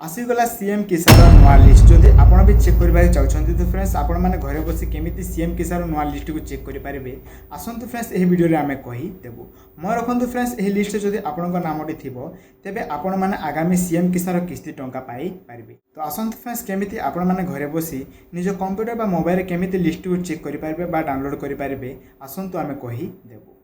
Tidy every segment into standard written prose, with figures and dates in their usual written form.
आसीगला CM किसान नुआ list जदि आपण भी चेक करबाक चाहते तो फ्रेंड्स आपण मैंने घरे बस केमी सीएम किसान नुआ लिस्ट को चेक करेंगे आसतु फ्रेंड्स यह वीडियो आम कहीदेबू मैं रखु फ्रेंड्स यह लिस्ट जदि आपण नामटी थी तेज आपण मैंने आगामी सीएम किसान किस्ती टंका पाई पारे तो आसतु फ्रेंड्स केमी आपण मैंने घरे बसी निज कंप्यूटर बा मोबाइल केमी लिस्ट को चेक करेंगे डाउनलोड करेंगे आसतु आम कहीदेबू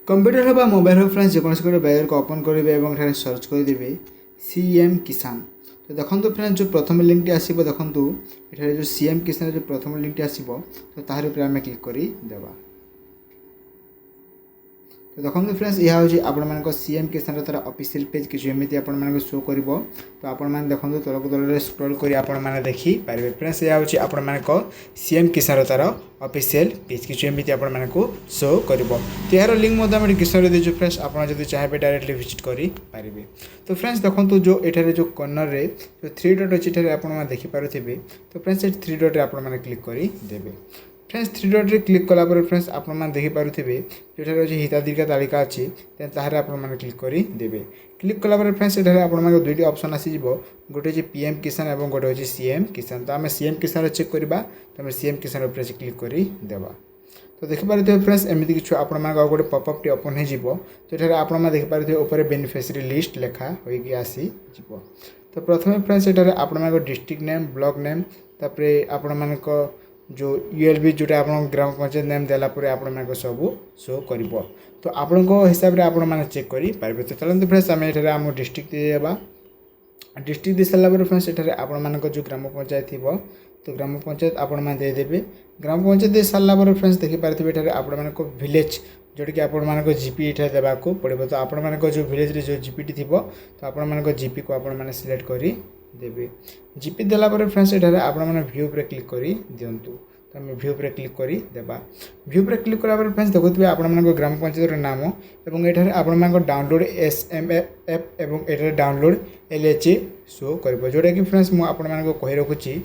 कंप्यूटर बा मोबाइल फ्रेंड्स जेकोसी गोटे ब्राउजर को ओपन करेंगे सर्च करदे सीएम किसान तो देखो फ्रेंड्स जो प्रथम लिंक टी आसो देखो ये जो सीएम किसान जो प्रथम लिंक टी आसो तो तार ऊपर आम क्लिक करदेवा तो देखो फ्रेंड्स यह हूँ आपण सीएम किसान तार ऑफिशियल पेज किसी एमती आप शो कर तो आपण देखो तलक तल स्क्रॉल कर आपण देखिपारे फ्रेंड्स यह हूँ आपण सीएम किसान तार ऑफिशियल पेज किसी एमती आपण शो कर तो यार लिंक डिस्क्रिप्शन में दीजिए फ्रेंड्स आप चाहिए डायरेक्टली विजिट करेंगे तो फ्रेंड्स देखो जो ये जो कॉर्नर रे जो 3 डॉट अच्छी आप देखिपे तो फ्रेंड्स ये 3 डॉट आप क्लिक करदे फ्रेंड्स 3 डॉट रे क्लिक कलापर फ्रेंड्स आप देखिपे जो हिताधिकार तालिका अच्छी ताहर आप क्लिक करदे क्लिक कलापर फ्रेंड्स ये आप दुईटी ऑप्शन आसीजो गोटे पीएम किसान और गोटे हूँ सीएम किसान तो आम सीएम किसान चेक करवा तो आम सीएम किसान उपर क्लिक करदेवा तो देखिपे फ्रेंड्स एमती कि आप गोटे पॉपअप टी ओपन हो तो ये आप देखिपे ऊपर बेनिफिशियरी लिस्ट लेखा होगी आसी तो प्रथम फ्रेंड्स ये आप डिस्ट्रिक्ट नेम ब्लॉक नेम तापर आपण जो यूएलबी जोटा आप ग्राम पंचायत नेम देलापर आप सब शो कर तो आपण हिसाब से आपण चेक करेंगे तो चलते फ्रेंड्स आम ये आम डिस्ट्रिक्ट देवा डिस्ट्रिक्ट दे सारापर फ्रेंड्स ये आपण जो ग्राम पंचायत थी तो ग्राम पंचायत आपण देदेवे ग्राम पंचायत दे सारापर फ्रेंड्स देखिपे आपण विलेज जोटा कि आपण जीपी ये देवाक पड़े तो आपण जो विलेज जो जीपी थी तो आपण जीपी को आप सिलेक्ट कर देवे जीपी देलापर फ्रेंड्स ये आपण भ्यू पर क्लिक कर दिंतु तो आम भ्यू पर क्लिक कर देवा भ्यू पर क्लिक करापर फ्रेंड्स देखुए आपण ग्राम पंचायत नाम और ये आपण डाउनलोड SMF एवं ये डाउनलोड LHA शो कर जोटा कि फ्रेंड्स मुझे आपण कही रखुची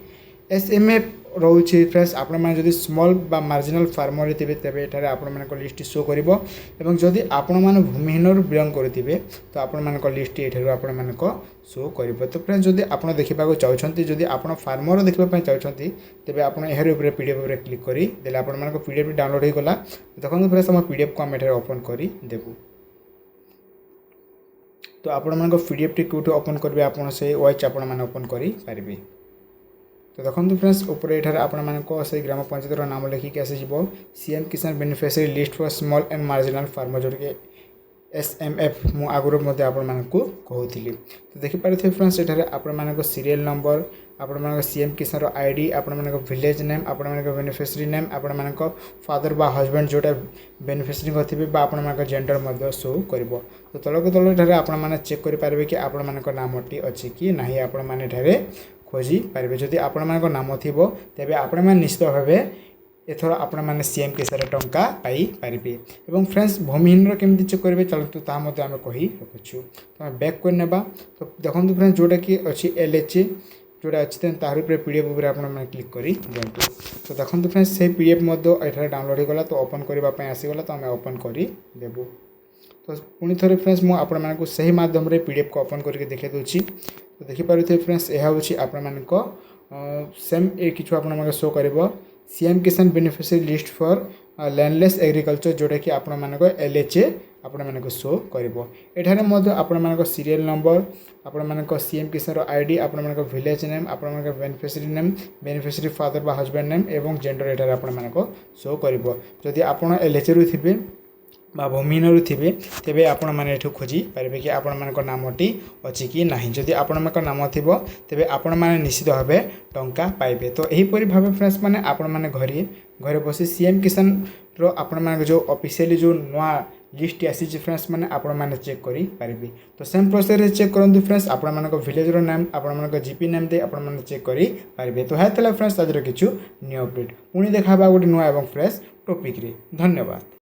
SMF रोचे फ्रेंड्स आप स्मॉल बा मार्जिनाल फार्मर थे तेज ये आप लिस्ट शो कर जदि आपण भूमिहीन बिलंग करेंगे तो आपण लिस्ट ये आप शो कर तो फ्रेंड्स जदि आप देखा चाहते जदि आप फार्मर देखापी चाहते तेज आप यार PDF पर क्लिक करदे आप PDF डाउनलोड होगा देखो फ्रेंड्स आम PDF को आम ओपन करदेबू तो आपण PDF टी कौट ओपन करेंगे आप वाइज आपण ओपन करेंगे तो देखो फ्रेंड्स ऊपर ये आपण से ग्राम पंचायत नाम लिखिक आसीज सीएम किसान beneficiary list for small and marginal farmer जोटा कि SMF मु आगुरी कहूली तो देखिपे फ्रेंड्स ये आपण सीरियल नंबर आपण सीएम किसान आईडी आपण विलेज नेम आपण बेनिफिशियरी नेम आपण फादर बा हस्बैंड जोटा बेनिफिशियरी थे आपण जेंडर शो कर तो तलक तल आपण चेक करेंगे कि आपण नामटी अच्छी कि ना आपण खोजी पारे जदि आपण नाम थी तेज आपण निश्चित भाव एथर आपण मैंने सीएम किसान टंका पाई पारे और फ्रेंड्स भूमिहीन केमी चेक करेंगे चलते आम कही रखुचु तो बैक करने तो देखो फ्रेंड्स जोटा कि अच्छी LHA जोटा अच्छी तार PDF उपर आप क्लिक कर दिंतु तो देखो फ्रेंड्स से PDF ये डाउनलोड होगा तो ओपन करने आसीगला तो आम ओपन करदेबू तो पुणी थे फ्रेंड्स मुझे से मध्यम PDF को ओपन करके देखा दूसरी तो देखिपे फ्रेंड्स यह हूँ आपण सेम किछु आपण शो कर सीएम किसान beneficiary list for landless agriculture जोटा कि आपण LHA आपण शो कर आपण सीरियल नंबर आपण सीएम किसान आईडी आपण विलेज नेम आपण बेनिफिशियरी नेम बेनिफिशियरी फादर बा हस्बैंड नेम एवं जेंडर ये आपण शो कर जदि आपण LHA रु थे भूमिहीन थे तेज आपण मैंने खोजी पारे कि आपण नामटी अच्छी कि ना जदि आपण नाम थी तेज आपण मैंने निश्चित भाव टंका पाइबे तो यहीपरि भाव फ्रेंड्स मैंने आपण मैंने घरे बस सीएम किसान आपण जो ऑफिशियली जो नुआ लिस्ट आसी फ्रेंड्स मैंने आपण मैंने चेक करेंगे तो सेम प्रोसेस चेक करूँ फ्रेंड्स आपण विलेज नेम आपण जीपी नेम दे आपण चेक करेंगे तो है फ्रेंड्स आज किछु न्यू अपडेट पुणी देखा गोटे नुआ और फ्रेश टॉपिक रे धन्यवाद।